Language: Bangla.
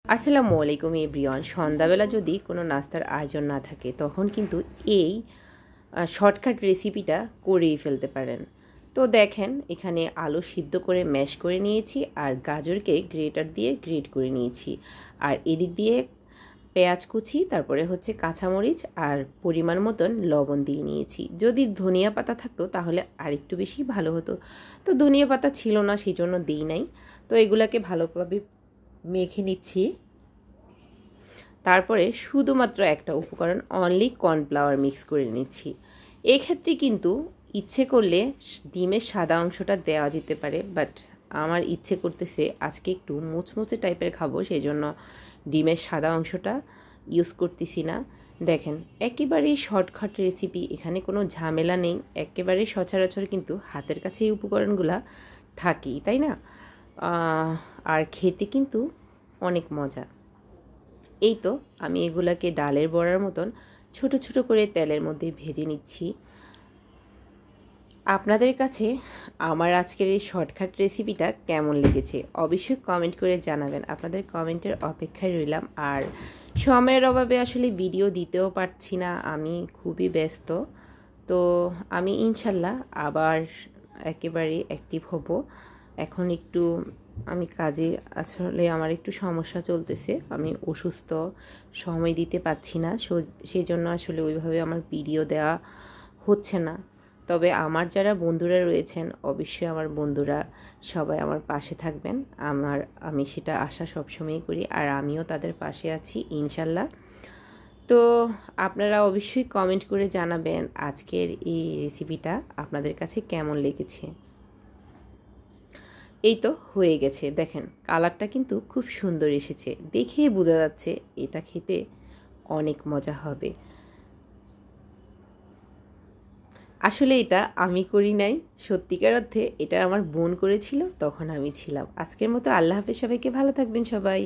আসসালামু আলাইকুম এভরিওয়ান। সন্ধ্যাবেলা যদি কোনো নাস্তার আয়োজন না থাকে তখন কিন্তু এই শর্টকাট রেসিপিটা করেই ফেলতে পারেন। তো দেখেন, এখানে আলু সিদ্ধ করে ম্যাশ করে নিয়েছি আর গাজরকে গ্রেটার দিয়ে গ্রেট করে নিয়েছি, আর এদিক দিয়ে পেঁয়াজ কুচি, তারপরে হচ্ছে কাঁচামরিচ আর পরিমাণ মতন লবণ দিয়ে নিয়েছি। যদি ধনিয়া পাতা থাকতো তাহলে আরেকটু বেশি ভালো হতো, তো ধনিয়া পাতা ছিল না, সেই জন্য দিই নাই। তো এগুলাকে ভালোভাবে মেখে নিচ্ছি। তারপরে শুধুমাত্র একটা উপকরণ, অনলি কর্নফ্লাওয়ার মিক্স করে নিচ্ছি। এক্ষেত্রে কিন্তু ইচ্ছে করলে ডিমের সাদা অংশটা দেওয়া যেতে পারে, বাট আমার ইচ্ছে করতেছে আজকে একটু মুচমুচে টাইপের খাবো, সেই জন্য ডিমের সাদা অংশটা ইউজ করতেছি না। দেখেন, একেবারেই শর্টকাট রেসিপি, এখানে কোনো ঝামেলা নেই, একেবারেই সচরাচর কিন্তু হাতের কাছে এই উপকরণগুলো থাকেই, তাই না? আর খেতে কিন্তু অনেক মজা। এই তো আমি এগুলাকে ডালের বড়ার মতন ছোট ছোট করে তেলের মধ্যে ভেজে নিচ্ছি। আপনাদের কাছে আমার আজকের এই শর্টকাট রেসিপিটা কেমন লেগেছে অবশ্যই কমেন্ট করে জানাবেন। আপনাদের কমেন্টের অপেক্ষায় রইলাম। আর সময়ের অভাবে আসলে ভিডিও দিতেও পারছি না, আমি খুবই ব্যস্ত। তো আমি ইনশাল্লাহ আবার একেবারে অ্যাক্টিভ হব। এখন একটু আমি কাজে, আসলে আমার একটু সমস্যা চলতেছে, আমি অসুস্থ, সময় দিতে পারছি না, সেই জন্য আসলে ওইভাবে আমার ভিডিও দেওয়া হচ্ছে না। তবে আমার যারা বন্ধুরা রয়েছেন, অবশ্যই আমার বন্ধুরা সবাই আমার পাশে থাকবেন, আমি সেটা আশা সবসময়ই করি, আর আমিও তাদের পাশে আছি ইনশাল্লাহ। তো আপনারা অবশ্যই কমেন্ট করে জানাবেন আজকের এই রেসিপিটা আপনাদের কাছে কেমন লেগেছে। এই তো হয়ে গেছে, দেখেন কালারটা কিন্তু খুব সুন্দর এসেছে, দেখেই বোঝা যাচ্ছে এটা খেতে অনেক মজা হবে। আসলে এটা আমি করি নাই, সত্যিকার অর্থে এটা আমার বোন করেছিল, তখন আমি ছিলাম। আজকের মতো আল্লাহ হাফেজ, সবাইকে ভালো থাকবেন সবাই।